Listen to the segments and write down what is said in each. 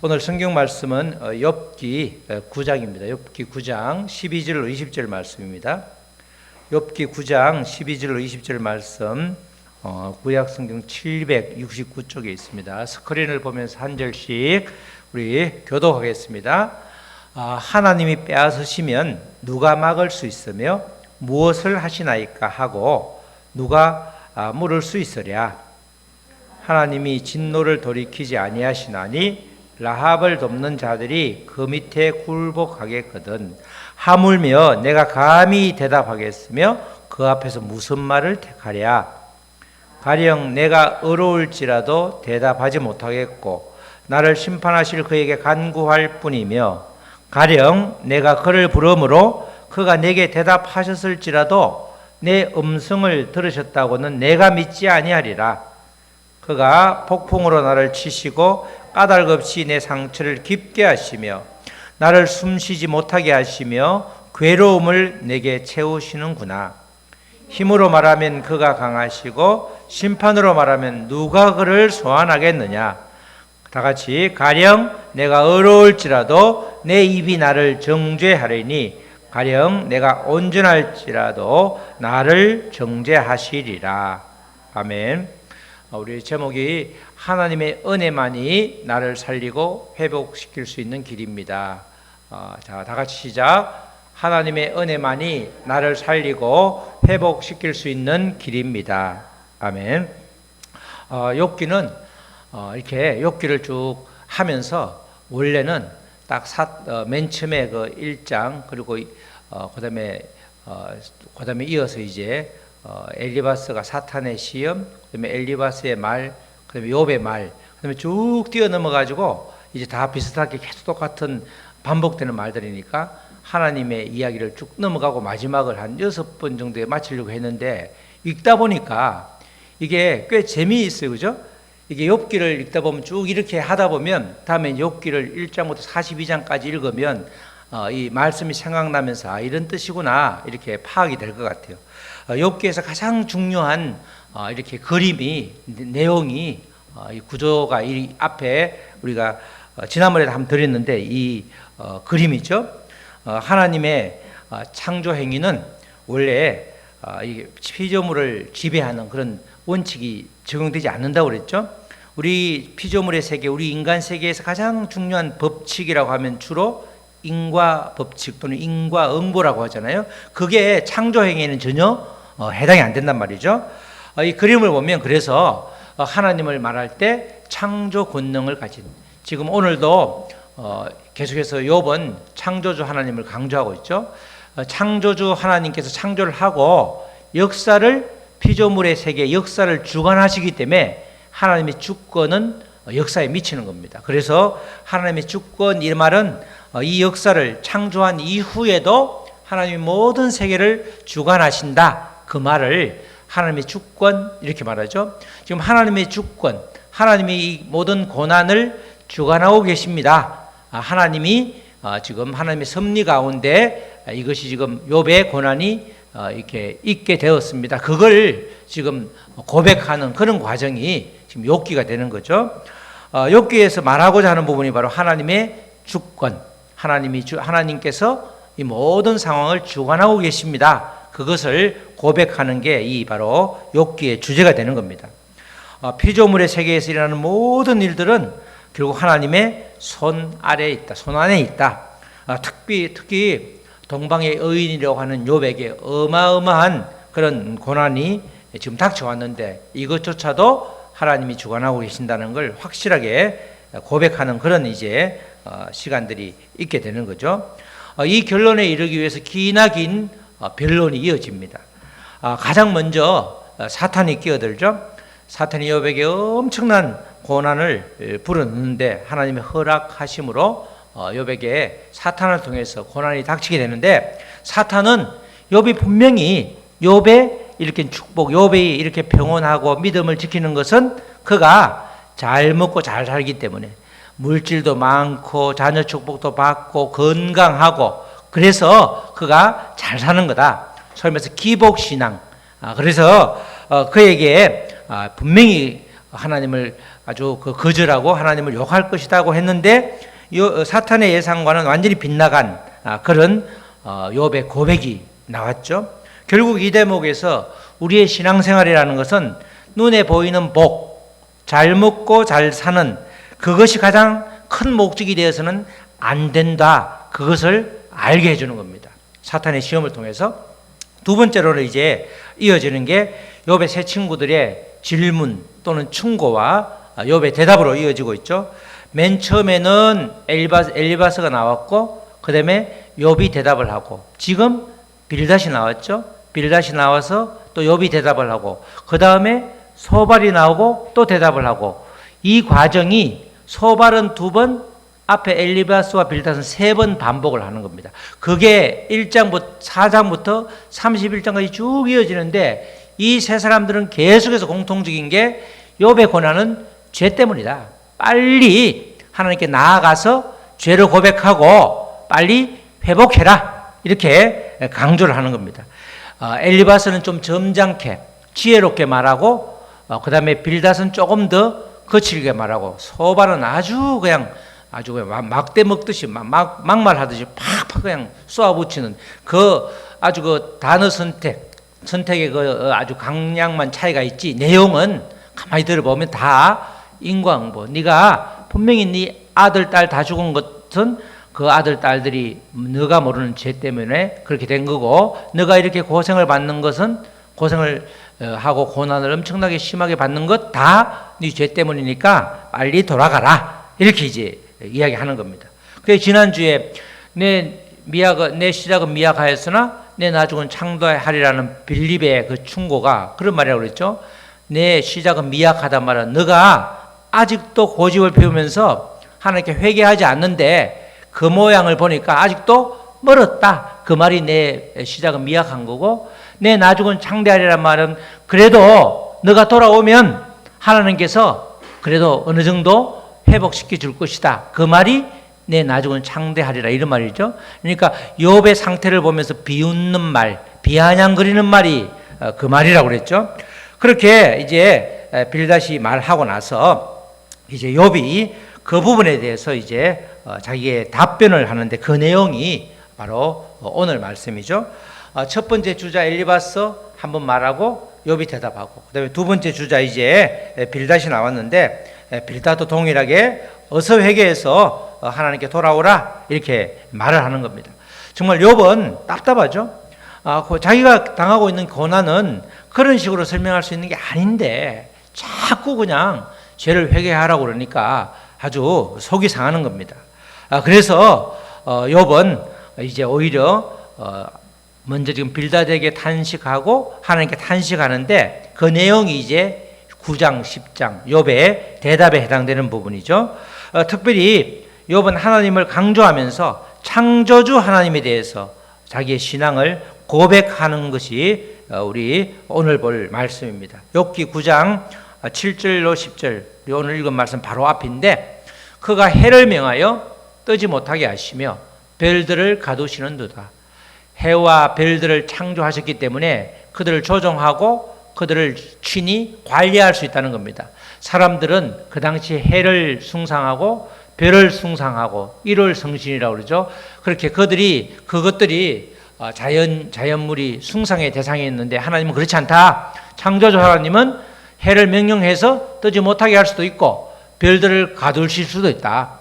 오늘 성경 말씀은 욥기 9장입니다. 욥기 9장 12절로 20절 말씀입니다. 욥기 9장 12절로 20절 말씀 구약 성경 769쪽에 있습니다. 스크린을 보면서 한 절씩 우리 교독하겠습니다. 하나님이 빼앗으시면 누가 막을 수 있으며 무엇을 하시나이까 하고 누가 물을 수 있으랴. 하나님이 진노를 돌이키지 아니하시나니 라합을 돕는 자들이 그 밑에 굴복하겠거든. 하물며 내가 감히 대답하겠으며 그 앞에서 무슨 말을 택하랴. 가령 내가 의로울지라도 대답하지 못하겠고 나를 심판하실 그에게 간구할 뿐이며 가령 내가 그를 부르므로 그가 내게 대답하셨을지라도 내 음성을 들으셨다고는 내가 믿지 아니하리라. 그가 폭풍으로 나를 치시고 까닭없이 내 상처를 깊게 하시며 나를 숨쉬지 못하게 하시며 괴로움을 내게 채우시는구나. 힘으로 말하면 그가 강하시고 심판으로 말하면 누가 그를 소환하겠느냐. 다 같이 가령 내가 의로울지라도 내 입이 나를 정죄하리니 가령 내가 온전할지라도 나를 정죄하시리라. 아멘. 우리 제목이 하나님의 은혜만이 나를 살리고 회복시킬 수 있는 길입니다. 자, 다 같이 시작. 하나님의 은혜만이 나를 살리고 회복시킬 수 있는 길입니다. 아멘. 욥기는 이렇게 욥기를 쭉 하면서 원래는 딱 맨 처음에 그 1장 그리고 그다음에 이어서 이제 엘리바스가 사탄의 시험, 그다음에 엘리바스의 말, 그다음에 욥의 말, 그다음에 쭉 뛰어넘어 가지고 이제 다 비슷하게 계속 똑같은 반복되는 말들이니까 하나님의 이야기를 쭉 넘어가고 마지막을 한 6번 정도에 마치려고 했는데 읽다 보니까 이게 꽤 재미있어요, 그죠? 이게 욥기를 읽다 보면 쭉 이렇게 하다 보면 다음에 욥기를 1장부터 42장까지 읽으면 이 말씀이 생각나면서 이런 뜻이구나 이렇게 파악이 될 것 같아요. 욥기에서 가장 중요한 이렇게 그림이 내용이 이 구조가 이 앞에 우리가 지난번에도 한번 드렸는데 이 그림이죠. 하나님의 창조 행위는 원래 이 피조물을 지배하는 그런 원칙이 적용되지 않는다고 그랬죠. 우리 피조물의 세계, 우리 인간 세계에서 가장 중요한 법칙이라고 하면 주로 인과 법칙 또는 인과응보라고 하잖아요. 그게 창조 행위에는 전혀 해당이 안 된단 말이죠. 이 그림을 보면 그래서 하나님을 말할 때 창조 권능을 가진, 지금 오늘도 계속해서 욥은 창조주 하나님을 강조하고 있죠. 창조주 하나님께서 창조를 하고 역사를, 피조물의 세계 역사를 주관하시기 때문에 하나님의 주권은 역사에 미치는 겁니다. 그래서 하나님의 주권, 이 말은 이 역사를 창조한 이후에도 하나님이 모든 세계를 주관하신다, 그 말을 하나님의 주권 이렇게 말하죠. 지금 하나님의 주권, 하나님이 이 모든 고난을 주관하고 계십니다. 하나님이 지금 하나님의 섭리 가운데 이것이 지금 욥의 고난이 이렇게 있게 되었습니다. 그걸 지금 고백하는 그런 과정이 지금 욥기가 되는 거죠. 욥기에서 말하고자 하는 부분이 바로 하나님의 주권, 하나님께서 이 모든 상황을 주관하고 계십니다. 그것을 고백하는 게 이 바로 욥기의 주제가 되는 겁니다. 피조물의 세계에서 일어나는 모든 일들은 결국 하나님의 손 아래에 있다, 손 안에 있다. 특히 동방의 의인이라고 하는 욥에게 어마어마한 그런 고난이 지금 닥쳐왔는데 이것조차도 하나님이 주관하고 계신다는 걸 확실하게 고백하는 그런 이제 시간들이 있게 되는 거죠. 이 결론에 이르기 위해서 기나 긴 변론이 이어집니다. 가장 먼저 사탄이 끼어들죠. 사탄이 욥에게 엄청난 고난을 불어넣는데 하나님의 허락하심으로 욥에게 사탄을 통해서 고난이 닥치게 되는데, 사탄은 욥이 분명히 욥의 이렇게 축복, 욥이 이렇게 평온하고 믿음을 지키는 것은 그가 잘 먹고 잘 살기 때문에, 물질도 많고 자녀 축복도 받고 건강하고 그래서 그가 잘 사는 거다. 소위 말해서 기복신앙. 그래서 그에게 분명히 하나님을 아주 거절하고 하나님을 욕할 것이다고 했는데 사탄의 예상과는 완전히 빗나간 그런 욥의 고백이 나왔죠. 결국 이 대목에서 우리의 신앙생활이라는 것은 눈에 보이는 복, 잘 먹고 잘 사는 그것이 가장 큰 목적이 되어서는 안 된다. 그것을 알게 해주는 겁니다. 사탄의 시험을 통해서. 두 번째로는 이제 이어지는 게 욥의 세 친구들의 질문 또는 충고와 욥의 대답으로 이어지고 있죠. 맨 처음에는 엘리바스가 나왔고 그 다음에 욥이 대답을 하고 지금 빌닷이 나왔죠. 빌닷이 나와서 또 욥이 대답을 하고 그 다음에 소발이 나오고 또 대답을 하고 이 과정이 소발은 2번 앞에 엘리바스와 빌닷은 3번 반복을 하는 겁니다. 그게 1장부터 4장부터 31장까지 쭉 이어지는데 이 세 사람들은 계속해서 공통적인 게 욥의 고난은 죄 때문이다. 빨리 하나님께 나아가서 죄를 고백하고 빨리 회복해라. 이렇게 강조를 하는 겁니다. 엘리바스는 좀 점잖게 지혜롭게 말하고 그 다음에 빌닷은 조금 더 거칠게 말하고 소발은 아주 그냥 막대 먹듯이 막말하듯이 팍팍 그냥 쏘아붙이는 아주 그 단어 선택의 아주 강약만 차이가 있지 내용은 가만히 들어보면 다 인과응보. 네가 분명히 네 아들 딸 다 죽은 것은 그 아들 딸들이 너가 모르는 죄 때문에 그렇게 된 거고 너가 이렇게 고생을 받는 것은 고생을 하고 고난을 엄청나게 심하게 받는 것 다 네 죄 때문이니까 빨리 돌아가라. 이렇게 이제 이야기하는 겁니다. 그래서 지난주에 내 시작은 미약하였으나 내 나중은 창대하리라는 빌립의 그 충고가 그런 말이라고 그랬죠. 내 시작은 미약하단 말은 너가 아직도 고집을 피우면서 하나님께 회개하지 않는데 그 모양을 보니까 아직도 멀었다. 그 말이 내 시작은 미약한 거고 내 나중은 창대하리라는 말은 그래도 너가 돌아오면 하나님께서 그래도 어느 정도 회복시켜 줄 것이다. 그 말이 내 나중은 창대하리라 이런 말이죠. 그러니까 욥의 상태를 보면서 비웃는 말, 비아냥거리는 말이 그 말이라고 그랬죠. 그렇게 이제 빌닷이 말하고 나서 이제 욥이 그 부분에 대해서 이제 자기의 답변을 하는데 그 내용이 바로 오늘 말씀이죠. 첫 번째 주자 엘리바스 한번 말하고 욥이 대답하고 그다음에 두 번째 주자 이제 빌닷이 나왔는데 빌닷도 동일하게 어서 회개해서 하나님께 돌아오라 이렇게 말을 하는 겁니다. 정말 욥은 답답하죠. 자기가 당하고 있는 고난은 그런 식으로 설명할 수 있는 게 아닌데 자꾸 그냥 죄를 회개하라고 그러니까 아주 속이 상하는 겁니다. 그래서 욥은 이제 오히려 먼저 지금 빌닷에게 탄식하고 하나님께 탄식하는데 그 내용이 이제 9장, 10장 욥의 대답에 해당되는 부분이죠. 특별히 욥은 하나님을 강조하면서 창조주 하나님에 대해서 자기의 신앙을 고백하는 것이 우리 오늘 볼 말씀입니다. 욥기 9장 7절로 10절 오늘 읽은 말씀 바로 앞인데 그가 해를 명하여 뜨지 못하게 하시며 별들을 가두시는도다. 해와 별들을 창조하셨기 때문에 그들을 조종하고 그들을 친히 관리할 수 있다는 겁니다. 사람들은 그 당시 해를 숭상하고 별을 숭상하고 일월 성신이라고 그러죠. 그렇게 그것들이 자연물이 숭상의 대상이었는데 하나님은 그렇지 않다. 창조주 하나님은 해를 명령해서 뜨지 못하게 할 수도 있고 별들을 가두실 수도 있다.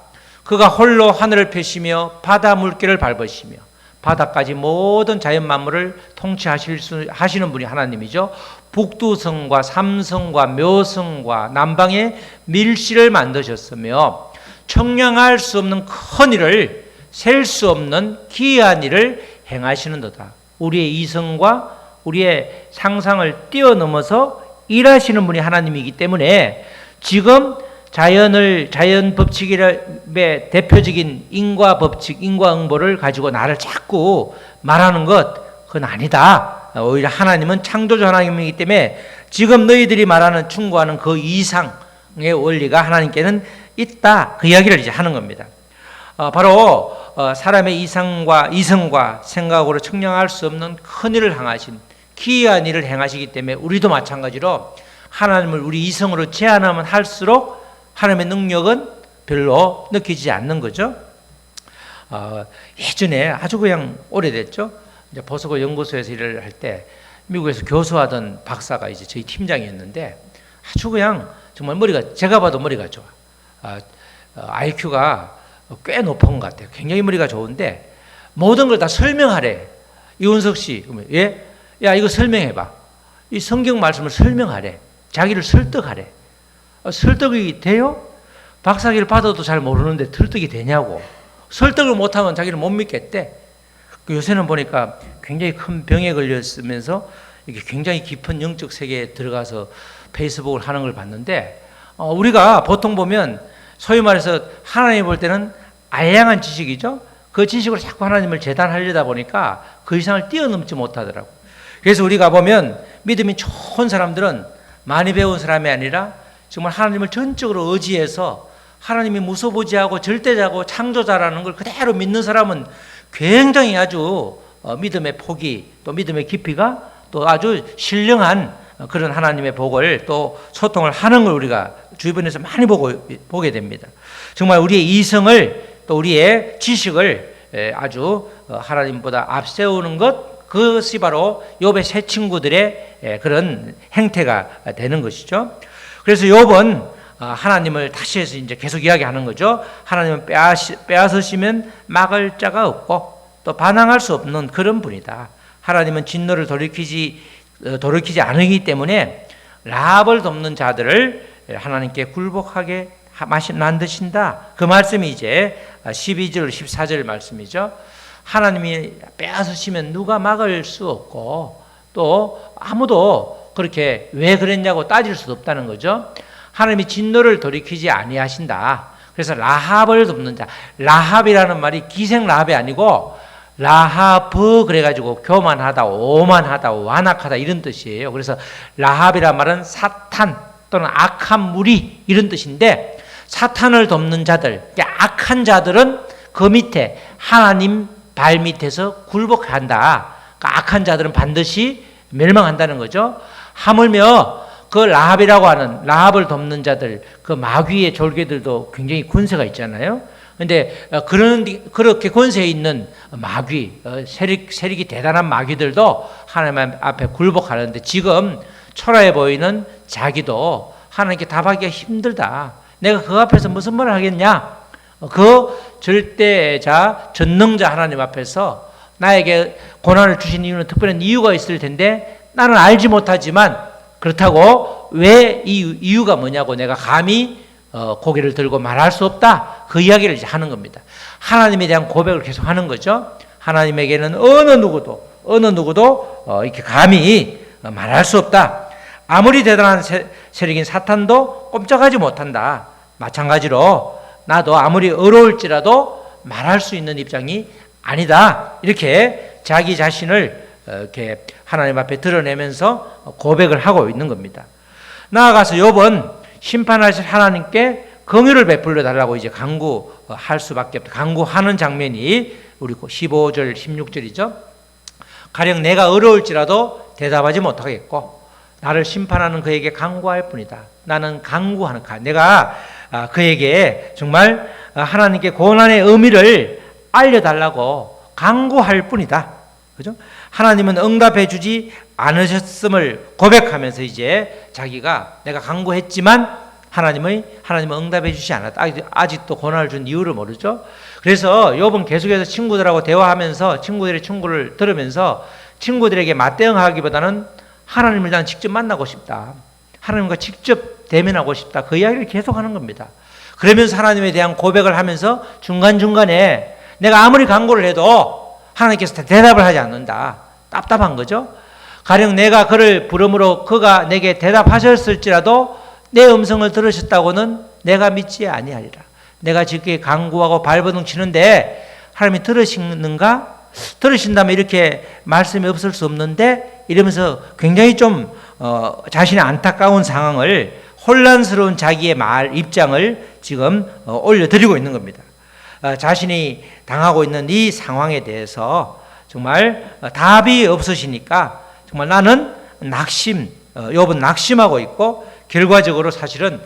그가 홀로 하늘을 펴시며 바다 물결을 밟으시며 바다까지 모든 자연 만물을 통치하시는 분이 하나님이죠. 북두성과 삼성과 묘성과 남방의 밀실을 만드셨으며 청량할 수 없는 큰 일을 셀 수 없는 기이한 일을 행하시는도다. 우리의 이성과 우리의 상상을 뛰어넘어서 일하시는 분이 하나님이기 때문에 지금 자연 법칙의 대표적인 인과 법칙, 인과응보를 가지고 나를 자꾸 말하는 것, 그건 아니다. 오히려 하나님은 창조주 하나님이기 때문에 지금 너희들이 말하는 충고하는 그 이상의 원리가 하나님께는 있다. 그 이야기를 이제 하는 겁니다. 바로 사람의 이성과 생각으로 측량할 수 없는 큰 일을 행하신 기이한 일을 행하시기 때문에 우리도 마찬가지로 하나님을 우리 이성으로 제한하면 할수록 하나님의 능력은 별로 느껴지지 않는 거죠. 예전에 아주 그냥 오래됐죠. 이제 보석고 연구소에서 일을 할 때 미국에서 교수하던 박사가 이제 저희 팀장이었는데 아주 그냥 정말 머리가, 제가 봐도 머리가 좋아. IQ가 꽤 높은 것 같아요. 굉장히 머리가 좋은데 모든 걸 다 설명하래. 이원석 씨, 예? 야, 이거 설명해봐. 이 성경 말씀을 설명하래. 자기를 설득하래. 설득이 돼요? 박사기를 받아도 잘 모르는데 설득이 되냐고. 설득을 못하면 자기를 못 믿겠대. 요새는 보니까 굉장히 큰 병에 걸렸으면서 이게 굉장히 깊은 영적 세계에 들어가서 페이스북을 하는 걸 봤는데, 우리가 보통 보면 소위 말해서 하나님 볼 때는 알량한 지식이죠. 그 지식으로 자꾸 하나님을 재단하려다 보니까 그 이상을 뛰어넘지 못하더라고. 그래서 우리가 보면 믿음이 좋은 사람들은 많이 배운 사람이 아니라 정말 하나님을 전적으로 의지해서 하나님이 무소부지하고 절대자고 창조자라는 걸 그대로 믿는 사람은 굉장히 아주 믿음의 폭이, 또 믿음의 깊이가 또 아주 신령한 그런 하나님의 복을 또 소통을 하는 걸 우리가 주변에서 많이 보게 됩니다. 정말 우리의 이성을 또 우리의 지식을 아주 하나님보다 앞세우는 것, 그것이 바로 욥의 세 친구들의 그런 행태가 되는 것이죠. 그래서 욥은 하나님을 다시 해서 이제 계속 이야기하는 거죠. 하나님은 빼앗으시면 막을 자가 없고 또 반항할 수 없는 그런 분이다. 하나님은 진노를 돌이키지 않으기 때문에 라합을 돕는 자들을 하나님께 굴복하게 만드신다. 그 말씀이 이제 12절 14절 말씀이죠. 하나님이 빼앗으시면 누가 막을 수 없고 또 아무도 그렇게 왜 그랬냐고 따질 수도 없다는 거죠. 하나님이 진노를 돌이키지 아니하신다. 그래서 라합을 돕는 자, 라합이라는 말이 기생 라합이 아니고 라하브 그래가지고 교만하다, 오만하다, 완악하다 이런 뜻이에요. 그래서 라합이란 말은 사탄 또는 악한 무리 이런 뜻인데, 사탄을 돕는 자들, 악한 자들은 그 밑에 하나님 발 밑에서 굴복해야 한다. 그러니까 악한 자들은 반드시 멸망한다는 거죠. 하물며 그 라합이라고 하는, 라합을 돕는 자들, 그 마귀의 졸개들도 굉장히 권세가 있잖아요. 근데 그렇게 권세 있는 마귀, 세력이 대단한 마귀들도 하나님 앞에 굴복하는데, 지금 초라해 보이는 자기도 하나님께 답하기가 힘들다. 내가 그 앞에서 무슨 말을 하겠냐? 그 절대자, 전능자 하나님 앞에서 나에게 고난을 주신 이유는 특별한 이유가 있을 텐데 나는 알지 못하지만, 그렇다고 왜 이 이유가 뭐냐고 내가 감히 고개를 들고 말할 수 없다. 그 이야기를 이제 하는 겁니다. 하나님에 대한 고백을 계속 하는 거죠. 하나님에게는 어느 누구도 이렇게 감히 말할 수 없다. 아무리 대단한 세력인 사탄도 꼼짝하지 못한다. 마찬가지로 나도 아무리 어려울지라도 말할 수 있는 입장이 아니다. 이렇게 자기 자신을 이렇게 하나님 앞에 드러내면서 고백을 하고 있는 겁니다. 나아가서 욥은 심판하실 하나님께 긍휼을 베풀려 달라고 이제 간구할 수밖에 없다. 간구하는 장면이 우리 15절 16절이죠. 가령 내가 어려울지라도 대답하지 못하겠고 나를 심판하는 그에게 간구할 뿐이다. 나는 간구하는, 내가 그에게 정말 하나님께 고난의 의미를 알려달라고 간구할 뿐이다. 그죠? 하나님은 응답해 주지 않으셨음을 고백하면서 이제 자기가 내가 간구했지만 하나님은 응답해 주지 않았다. 아직도 고난을 준 이유를 모르죠. 그래서 욥은 계속해서 친구들하고 대화하면서 친구들의 충고를 들으면서 친구들에게 맞대응하기보다는 하나님을 난 직접 만나고 싶다. 하나님과 직접 대면하고 싶다. 그 이야기를 계속하는 겁니다. 그러면서 하나님에 대한 고백을 하면서 중간중간에 내가 아무리 간구를 해도 하나님께서 대답을 하지 않는다. 답답한 거죠. 가령 내가 그를 부름으로 그가 내게 대답하셨을지라도 내 음성을 들으셨다고는 내가 믿지 아니하리라. 내가 지금 간구하고 발버둥 치는데 하나님이 들으시는가? 들으신다면 이렇게 말씀이 없을 수 없는데, 이러면서 굉장히 좀 자신의 안타까운 상황을, 혼란스러운 자기의 입장을 지금 올려드리고 있는 겁니다. 자신이 당하고 있는 이 상황에 대해서 정말 답이 없으시니까 정말 나는 욥은 낙심하고 있고 결과적으로 사실은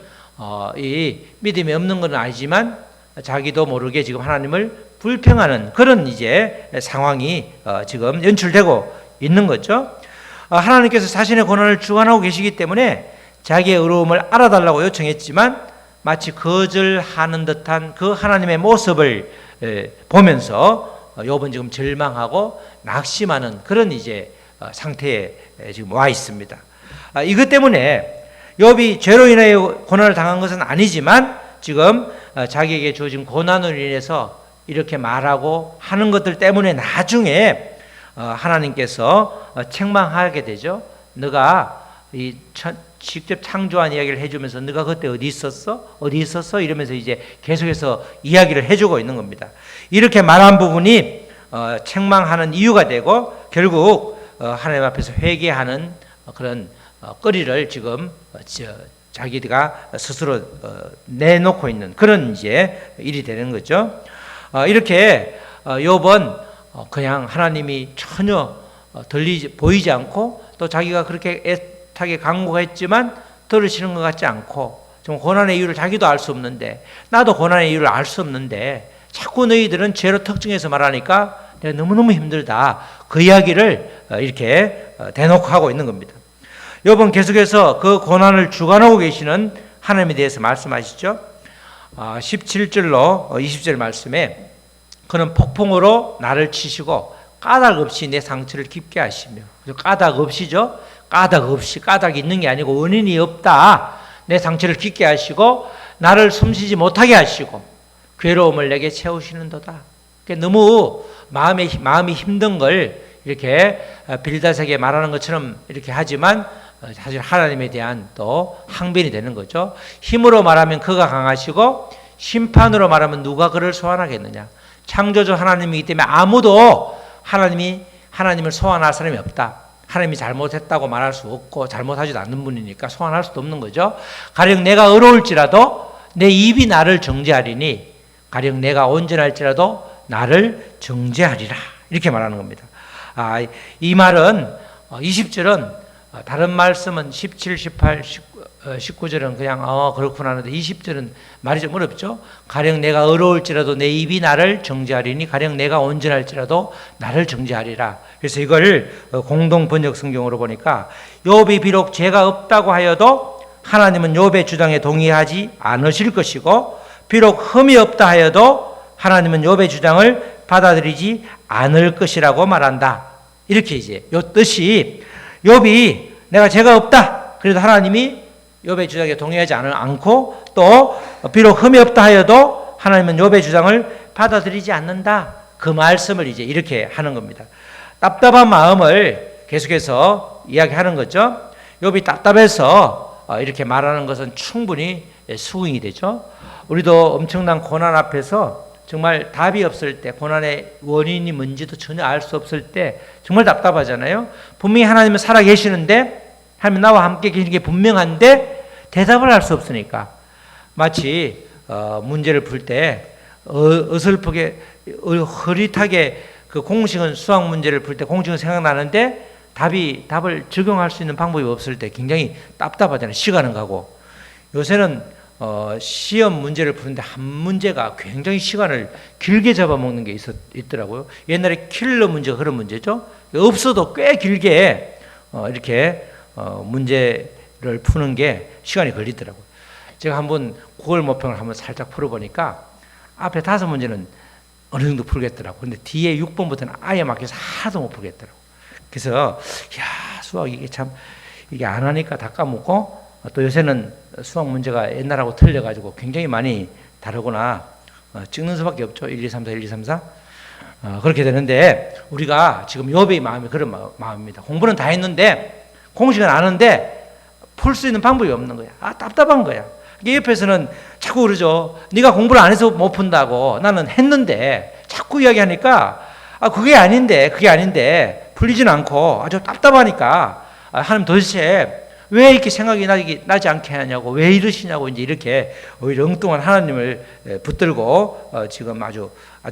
이 믿음이 없는 건 아니지만 자기도 모르게 지금 하나님을 불평하는 그런 이제 상황이 지금 연출되고 있는 거죠. 하나님께서 자신의 고난을 주관하고 계시기 때문에 자기의 의로움을 알아달라고 요청했지만 마치 거절하는 듯한 그 하나님의 모습을 보면서 욥은 지금 절망하고 낙심하는 그런 이제 상태에 지금 와 있습니다. 이것 때문에 욥이 죄로 인하여 고난을 당한 것은 아니지만 지금 자기에게 주어진 고난으로 인해서 이렇게 말하고 하는 것들 때문에 나중에 하나님께서 책망하게 되죠. 너가 이 직접 창조한 이야기를 해주면서 너가 그때 어디 있었어? 어디 있었어? 이러면서 이제 계속해서 이야기를 해주고 있는 겁니다. 이렇게 말한 부분이 책망하는 이유가 되고 결국 하나님 앞에서 회개하는 그런 거리를 지금 자기가 스스로 내놓고 있는 그런 이제 일이 되는 거죠. 이렇게 욥은 그냥 하나님이 전혀 보이지 않고 또 자기가 그렇게 애타게 간구했지만 들으시는 것 같지 않고 좀 고난의 이유를 자기도 알 수 없는데 나도 고난의 이유를 알 수 없는데 자꾸 너희들은 죄로 특징해서 말하니까 내가 너무너무 힘들다. 그 이야기를 이렇게 대놓고 하고 있는 겁니다. 욥은 계속해서 그 고난을 주관하고 계시는 하나님에 대해서 말씀하시죠. 17절로 20절 말씀에 그는 폭풍으로 나를 치시고 까닭 없이 내 상처를 깊게 하시며 까닭 없이죠. 까닭 없이 까닭이 있는 게 아니고 원인이 없다. 내 상처를 깊게 하시고 나를 숨쉬지 못하게 하시고 괴로움을 내게 채우시는도다. 너무 마음이 힘든 걸 이렇게 빌닷에게 말하는 것처럼 이렇게 하지만 사실 하나님에 대한 또 항변이 되는 거죠. 힘으로 말하면 그가 강하시고 심판으로 말하면 누가 그를 소환하겠느냐. 창조주 하나님이기 때문에 아무도 하나님을 소환할 사람이 없다. 하나님이 잘못했다고 말할 수 없고 잘못하지도 않는 분이니까 소환할 수도 없는 거죠. 가령 내가 어려울지라도 내 입이 나를 정죄하리니 가령 내가 온전할지라도 나를 정죄하리라. 이렇게 말하는 겁니다. 이 말은 20절은 다른 말씀은 17, 18, 19절은 그냥 그렇구나 하는데 20절은 말이 좀 어렵죠. 가령 내가 어려울지라도 내 입이 나를 정죄하리니 가령 내가 온전할지라도 나를 정죄하리라. 그래서 이걸 공동 번역 성경으로 보니까 욥이 비록 죄가 없다고 하여도 하나님은 욥의 주장에 동의하지 않으실 것이고 비록 흠이 없다 하여도 하나님은 욥의 주장을 받아들이지 않을 것이라고 말한다. 이렇게 이제 이 뜻이 욥이 내가 죄가 없다. 그래도 하나님이 욥의 주장에 동의하지 않고 또 비록 흠이 없다 하여도 하나님은 욥의 주장을 받아들이지 않는다. 그 말씀을 이제 이렇게 하는 겁니다. 답답한 마음을 계속해서 이야기하는 거죠. 욥이 답답해서 이렇게 말하는 것은 충분히 수긍이 되죠. 우리도 엄청난 고난 앞에서 정말 답이 없을 때, 고난의 원인이 뭔지도 전혀 알 수 없을 때 정말 답답하잖아요. 분명히 하나님은 살아계시는데 하나님 나와 함께 계시는 게 분명한데 대답을 할 수 없으니까 마치 문제를 풀 때 어설프게 흐릿하게 그 공식은 수학 문제를 풀 때 공식은 생각나는데 답을 적용할 수 있는 방법이 없을 때 굉장히 답답하잖아요. 시간은 가고 요새는 시험 문제를 푸는데 한 문제가 굉장히 시간을 길게 잡아먹는 게 있더라고요. 옛날에 킬러 문제가 그런 문제죠. 없어도 꽤 길게 이렇게 문제를 푸는 게 시간이 걸리더라고요. 제가 한번 9월 모평을 한번 살짝 풀어보니까 앞에 5문제는 어느 정도 풀겠더라고요. 근데 뒤에 6번부터는 아예 막혀서 하나도 못 풀겠더라고요. 그래서 수학 이게 안 하니까 다 까먹고 또 요새는 수학 문제가 옛날하고 틀려가지고 굉장히 많이 다르구나. 찍는 수밖에 없죠. 1, 2, 3, 4, 1, 2, 3, 4. 그렇게 되는데 우리가 지금 욥의 마음이 그런 마음입니다. 공부는 다 했는데 공식은 아는데 풀 수 있는 방법이 없는 거야. 답답한 거야. 이게 옆에서는 자꾸 그러죠. 네가 공부를 안 해서 못 푼다고. 나는 했는데 자꾸 이야기하니까 그게 아닌데 풀리진 않고 아주 답답하니까 하나님 도대체 왜 이렇게 생각이 나지 않게 하냐고, 왜 이러시냐고, 이제 이렇게 오히려 엉뚱한 하나님을 붙들고 지금 아주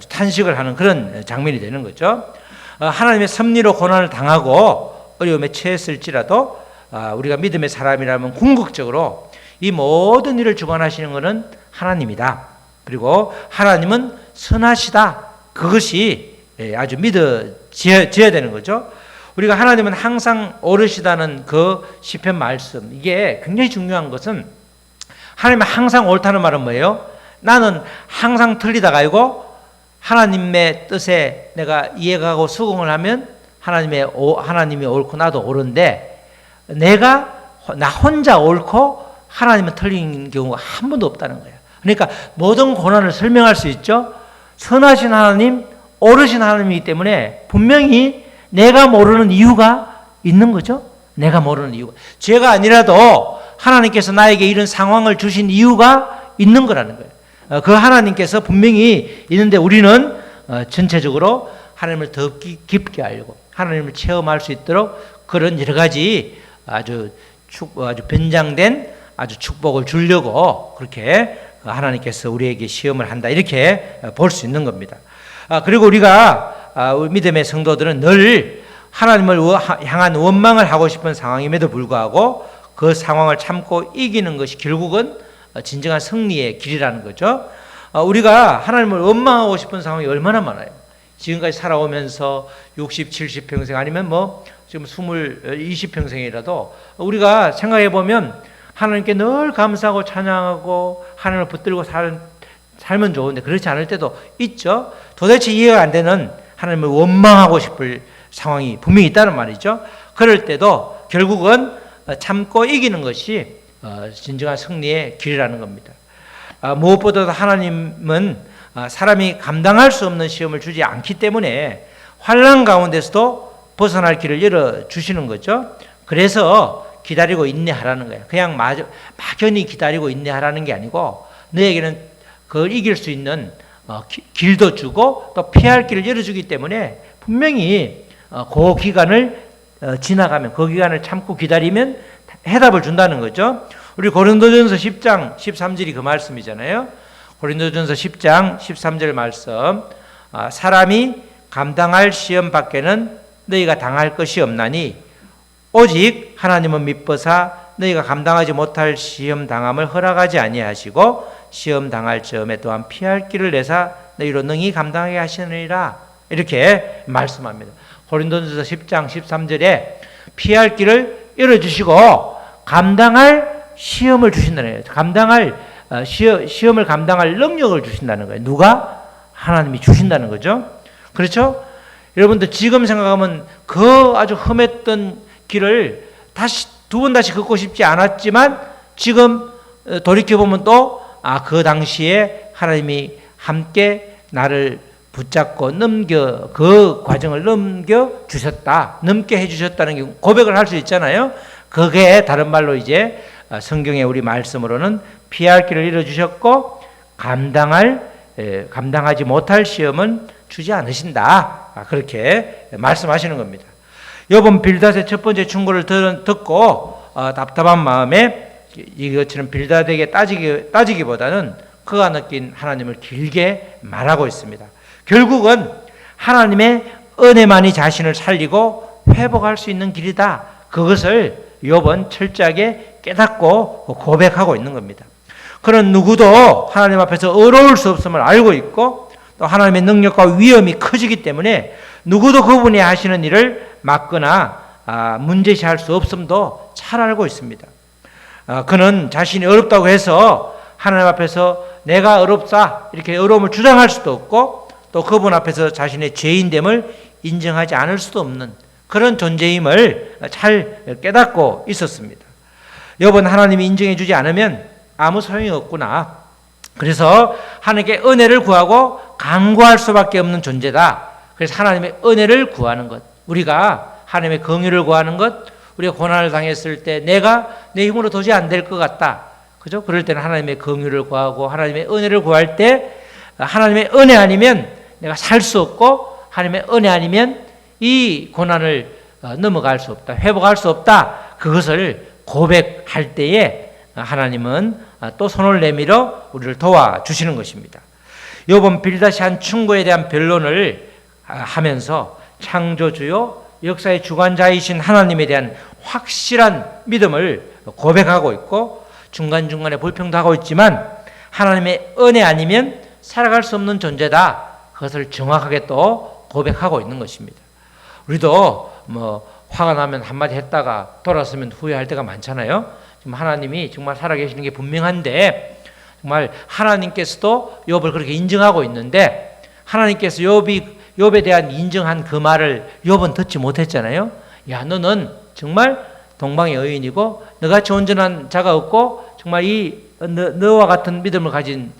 탄식을 하는 그런 장면이 되는 거죠. 하나님의 섭리로 고난을 당하고 어려움에 처했을지라도 우리가 믿음의 사람이라면 궁극적으로 이 모든 일을 주관하시는 것은 하나님이다. 그리고 하나님은 선하시다. 그것이 아주 믿어져야 되는 거죠. 우리가 하나님은 항상 옳으시다는 그 시편 말씀, 이게 굉장히 중요한 것은 하나님은 항상 옳다는 말은 뭐예요? 나는 항상 틀리다가 아니고 하나님의 뜻에 내가 이해가고 수긍을 하면 하나님이 옳고 나도 옳은데 나 혼자 옳고 하나님은 틀린 경우가 한 번도 없다는 거예요. 그러니까 모든 고난을 설명할 수 있죠. 선하신 하나님, 옳으신 하나님이기 때문에 분명히 내가 모르는 이유가 있는 거죠. 내가 모르는 이유가. 죄가 아니라도 하나님께서 나에게 이런 상황을 주신 이유가 있는 거라는 거예요. 그 하나님께서 분명히 있는데 우리는 전체적으로 하나님을 더 깊게 알고 하나님을 체험할 수 있도록 그런 여러 가지 아주 변장된 아주 축복을 주려고 그렇게 하나님께서 우리에게 시험을 한다, 이렇게 볼 수 있는 겁니다. 그리고 우리가 우리 믿음의 성도들은 늘 하나님을 향한 원망을 하고 싶은 상황임에도 불구하고 그 상황을 참고 이기는 것이 결국은 진정한 승리의 길이라는 거죠. 우리가 하나님을 원망하고 싶은 상황이 얼마나 많아요. 지금까지 살아오면서 60, 70평생 아니면 지금 20평생이라도 우리가 생각해 보면 하나님께 늘 감사하고 찬양하고 하나님을 붙들고 살면 좋은데 그렇지 않을 때도 있죠. 도대체 이해가 안 되는 하나님을 원망하고 싶을 상황이 분명히 있다는 말이죠. 그럴 때도 결국은 참고 이기는 것이 진정한 승리의 길이라는 겁니다. 무엇보다도 하나님은 사람이 감당할 수 없는 시험을 주지 않기 때문에 환난 가운데서도 벗어날 길을 열어주시는 거죠. 그래서 기다리고 인내하라는 거예요. 그냥 막연히 기다리고 인내하라는 게 아니고 너에게는 그걸 이길 수 있는 길도 주고 또 피할 길을 열어주기 때문에 분명히 그 기간을 지나가면 그 기간을 참고 기다리면 해답을 준다는 거죠. 우리 고린도전서 10장 13절이 그 말씀이잖아요. 고린도전서 10장 13절 말씀, 사람이 감당할 시험 밖에는 너희가 당할 것이 없나니 오직 하나님은 미뻐사 너희가 감당하지 못할 시험 당함을 허락하지 아니하시고 시험 당할 즈음에 또한 피할 길을 내사 너희로 능히 감당하게 하시느니라, 이렇게 말씀합니다. 고린도전서 10장 13절에 피할 길을 열어주시고 감당할 시험을 주신다는 거예요. 시험을 감당할 능력을 주신다는 거예요. 누가? 하나님이 주신다는 거죠. 그렇죠? 여러분들 지금 생각하면 그 아주 험했던 길을 두 번 다시 걷고 싶지 않았지만 지금 돌이켜보면 또 그 당시에 하나님이 함께 나를 붙잡고 그 과정을 넘게 해주셨다는 고백을 할 수 있잖아요. 그게 다른 말로 이제 성경의 우리 말씀으로는 피할 길을 열어주셨고 감당하지 못할 시험은 주지 않으신다, 그렇게 말씀하시는 겁니다. 요번 빌닷의 첫 번째 충고를 듣고 답답한 마음에 이것처럼 빌닷에게 따지기보다는 그가 느낀 하나님을 길게 말하고 있습니다. 결국은 하나님의 은혜만이 자신을 살리고 회복할 수 있는 길이다, 그것을 욥은 철저하게 깨닫고 고백하고 있는 겁니다. 그런 누구도 하나님 앞에서 어려울 수 없음을 알고 있고 또 하나님의 능력과 위엄이 커지기 때문에 누구도 그분이 하시는 일을 막거나 문제시할 수 없음도 잘 알고 있습니다. 그는 자신이 어렵다고 해서 하나님 앞에서 내가 어렵다 이렇게 어려움을 주장할 수도 없고 또 그분 앞에서 자신의 죄인됨을 인정하지 않을 수도 없는 그런 존재임을 잘 깨닫고 있었습니다. 욥은 하나님이 인정해 주지 않으면 아무 소용이 없구나. 그래서 하나님께 은혜를 구하고 간구할 수밖에 없는 존재다. 그래서 하나님의 은혜를 구하는 것, 우리가 하나님의 긍휼을 구하는 것, 우리가 고난을 당했을 때 내가 내 힘으로 도저히 안 될 것 같다, 그죠? 그럴 때는 하나님의 긍휼을 구하고 하나님의 은혜를 구할 때 하나님의 은혜 아니면 내가 살 수 없고 하나님의 은혜 아니면 이 고난을 넘어갈 수 없다, 회복할 수 없다, 그것을 고백할 때에 하나님은 또 손을 내밀어 우리를 도와주시는 것입니다. 욥은 빌닷이 한 충고에 대한 변론을 하면서 창조주요 역사의 주관자이신 하나님에 대한 확실한 믿음을 고백하고 있고 중간중간에 불평도 하고 있지만 하나님의 은혜 아니면 살아갈 수 없는 존재다. 그것을 정확하게 또 고백하고 있는 것입니다. 우리도 화가 나면 한마디 했다가 돌아서면 후회할 때가 많잖아요. 지금 하나님이 정말 살아계시는 게 분명한데 정말 하나님께서도 욥을 그렇게 인정하고 있는데 하나님께서 욥에 대한 인정한 그 말을 욥은 듣지 못했잖아요. 야, 너는 정말 동방의 여인이고 너같이 온전한 자가 없고 정말 너와 같은 믿음을 가진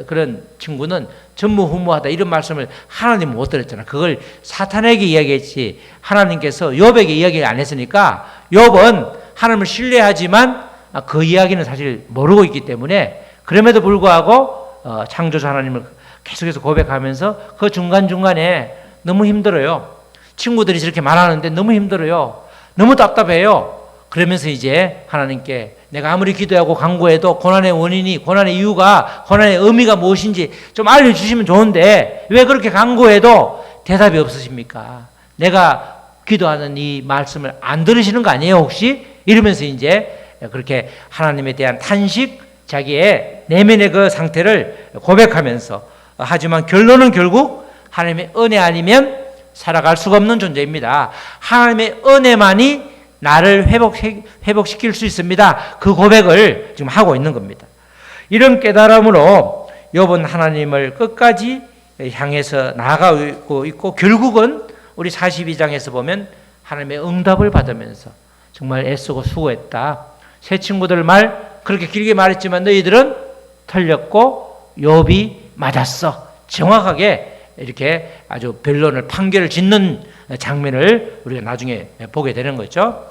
그런 친구는 전무후무하다, 이런 말씀을 하나님은 못 들었잖아. 그걸 사탄에게 이야기했지 하나님께서 욥에게 이야기를 안 했으니까 욥은 하나님을 신뢰하지만 그 이야기는 사실 모르고 있기 때문에 그럼에도 불구하고 창조주 하나님을 계속해서 고백하면서 그 중간중간에 너무 힘들어요. 친구들이 저렇게 말하는데 너무 힘들어요. 너무 답답해요. 그러면서 이제 하나님께 내가 아무리 기도하고 간구해도 고난의 원인이, 고난의 이유가, 고난의 의미가 무엇인지 좀 알려주시면 좋은데 왜 그렇게 간구해도 대답이 없으십니까? 내가 기도하는 이 말씀을 안 들으시는 거 아니에요 혹시? 이러면서 이제 그렇게 하나님에 대한 탄식, 자기의 내면의 그 상태를 고백하면서 하지만 결론은 결국 하나님의 은혜 아니면 살아갈 수가 없는 존재입니다. 하나님의 은혜만이 나를 회복시킬 수 있습니다. 그 고백을 지금 하고 있는 겁니다. 이런 깨달음으로 욥은 하나님을 끝까지 향해서 나아가고 있고 결국은 우리 42장에서 보면 하나님의 응답을 받으면서 정말 애쓰고 수고했다. 새 친구들 말 그렇게 길게 말했지만 너희들은 틀렸고 욥이 맞았어. 정확하게 이렇게 아주 변론을, 판결을 짓는 장면을 우리가 나중에 보게 되는 거죠.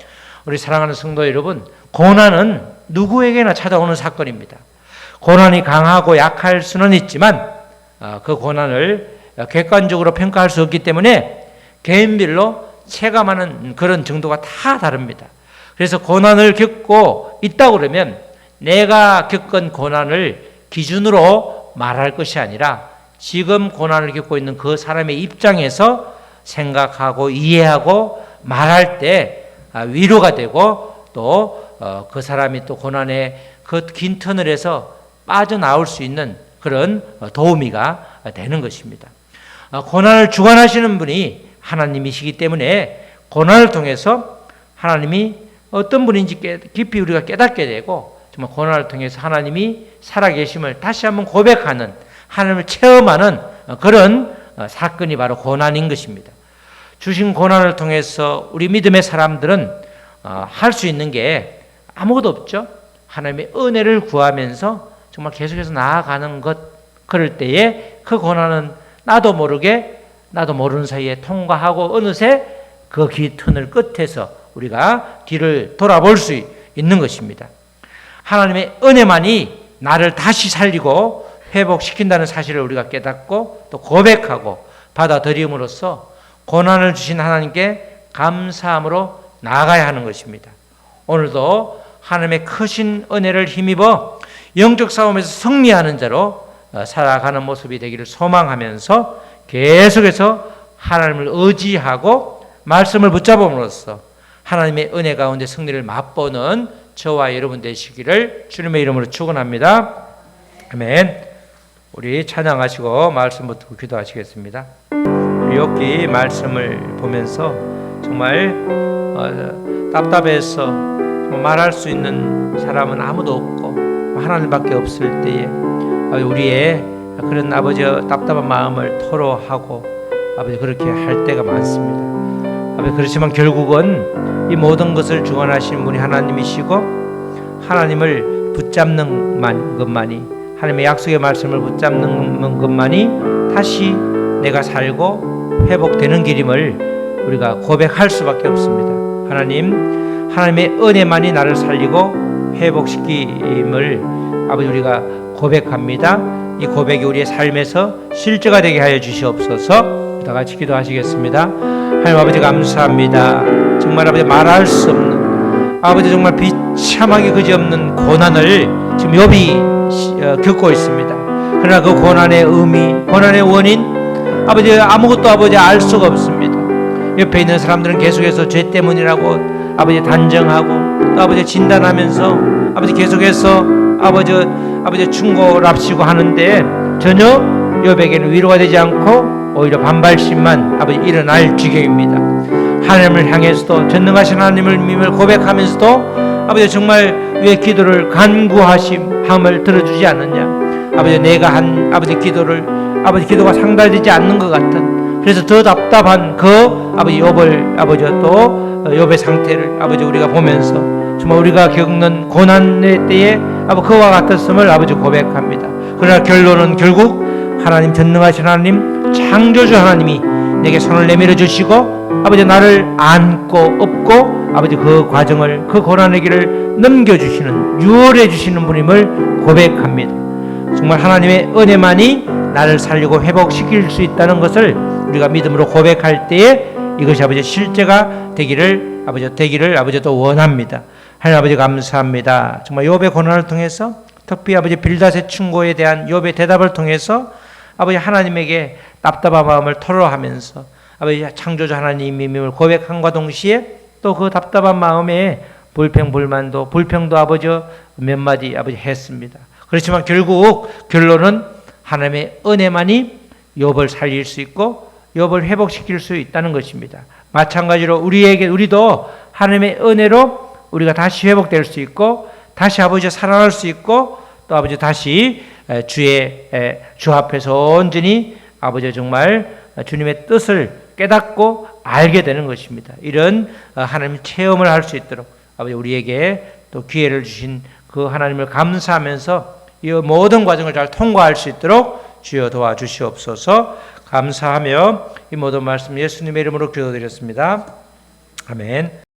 우리 사랑하는 성도 여러분, 고난은 누구에게나 찾아오는 사건입니다. 고난이 강하고 약할 수는 있지만 그 고난을 객관적으로 평가할 수 없기 때문에 개인별로 체감하는 그런 정도가 다 다릅니다. 그래서 고난을 겪고 있다고 그러면 내가 겪은 고난을 기준으로 말할 것이 아니라 지금 고난을 겪고 있는 그 사람의 입장에서 생각하고 이해하고 말할 때 위로가 되고 또 그 사람이 또 고난의 그 긴 터널에서 빠져나올 수 있는 그런 도우미가 되는 것입니다. 고난을 주관하시는 분이 하나님이시기 때문에 고난을 통해서 하나님이 어떤 분인지 깊이 우리가 깨닫게 되고 정말 고난을 통해서 하나님이 살아계심을 다시 한번 고백하는, 하나님을 체험하는 그런 사건이 바로 고난인 것입니다. 주신 고난을 통해서 우리 믿음의 사람들은 할 수 있는 게 아무것도 없죠. 하나님의 은혜를 구하면서 정말 계속해서 나아가는 것. 그럴 때에 그 고난은 나도 모르게, 나도 모르는 사이에 통과하고 어느새 그 긴 터널 끝에서 우리가 뒤를 돌아볼 수 있는 것입니다. 하나님의 은혜만이 나를 다시 살리고 회복시킨다는 사실을 우리가 깨닫고 또 고백하고 받아들임으로써 고난을 주신 하나님께 감사함으로 나아가야 하는 것입니다. 오늘도 하나님의 크신 은혜를 힘입어 영적 싸움에서 승리하는 자로 살아가는 모습이 되기를 소망하면서 계속해서 하나님을 의지하고 말씀을 붙잡음으로써 하나님의 은혜 가운데 승리를 맛보는 저와 여러분 되시기를 주님의 이름으로 축원합니다. 아멘. 우리 찬양하시고 말씀 붙들고 기도하시겠습니다. 우리 욥기 말씀을 보면서 정말 답답해서 말할 수 있는 사람은 아무도 없고 하나님밖에 없을 때에 우리의 그런 아버지 답답한 마음을 토로하고 아버지 그렇게 할 때가 많습니다. 아버지 그렇지만 결국은 이 모든 것을 주관하시는 분이 하나님이시고 하나님을 붙잡는 것만이, 하나님의 약속의 말씀을 붙잡는 것만이 다시 내가 살고 회복되는 길임을 우리가 고백할 수밖에 없습니다. 하나님의 은혜만이 나를 살리고 회복시킴을 아버지 우리가 고백합니다. 이 고백이 우리의 삶에서 실제가 되게 하여 주시옵소서. 다 같이 기도하시겠습니다. 하나님 아버지 감사합니다. 정말 아버지 말할 수 없는, 아버지 정말 비참하게 그지없는 고난을 지금 욥이 겪고 있습니다. 그러나 그 고난의 의미, 고난의 원인 아버지 아무것도 아버지 알 수가 없습니다. 옆에 있는 사람들은 계속해서 죄 때문이라고 아버지 단정하고 또 아버지 진단하면서 아버지 계속해서 아버지 충고랍시고 하는데 전혀 욥에게는 위로가 되지 않고 오히려 반발심만 아버지 일어날 지경입니다. 하나님을 향해서도 전능하신 하나님을 믿음을 고백하면서도 아버지 정말 왜 기도를 간구하심함을 들어주지 않느냐. 아버지 내가 한 아버지 기도가 상달되지 않는 것 같은, 그래서 더 답답한 그 아버지 욥을 아버지 또 욥의 상태를 아버지 우리가 보면서 정말 우리가 겪는 고난의 때에 아버지 그와 같았음을 아버지 고백합니다. 그러나 결론은 결국 하나님 전능하신 하나님 창조주 하나님이 내게 손을 내밀어 주시고 아버지 나를 안고 업고 아버지 그 과정을 그 고난의 길을 넘겨주시는 유월해 주시는 분임을 고백합니다. 정말 하나님의 은혜만이 나를 살리고 회복시킬 수 있다는 것을 우리가 믿음으로 고백할 때에 이것이 아버지 실제가 되기를 아버지 또 원합니다. 하나님 아버지 감사합니다. 정말 욥의 고난을 통해서 특히 아버지 빌닷의 충고에 대한 욥의 대답을 통해서 아버지 하나님에게 답답한 마음을 토로하면서 아버지 창조주 하나님임을 고백함과 동시에 또 그 답답한 마음에 불평도 아버지 몇 마디 아버지 했습니다. 그렇지만 결국 결론은 하나님의 은혜만이 욥을 살릴 수 있고 욥을 회복시킬 수 있다는 것입니다. 마찬가지로 우리도 하나님의 은혜로 우리가 다시 회복될 수 있고 다시 아버지 살아날 수 있고 또 아버지 다시 주 앞에서 온전히 아버지 정말 주님의 뜻을 깨닫고 알게 되는 것입니다. 이런 하나님 체험을 할 수 있도록 아버지 우리에게 또 기회를 주신 그 하나님을 감사하면서 이 모든 과정을 잘 통과할 수 있도록 주여 도와주시옵소서. 감사하며 이 모든 말씀 예수님의 이름으로 기도드렸습니다. 아멘.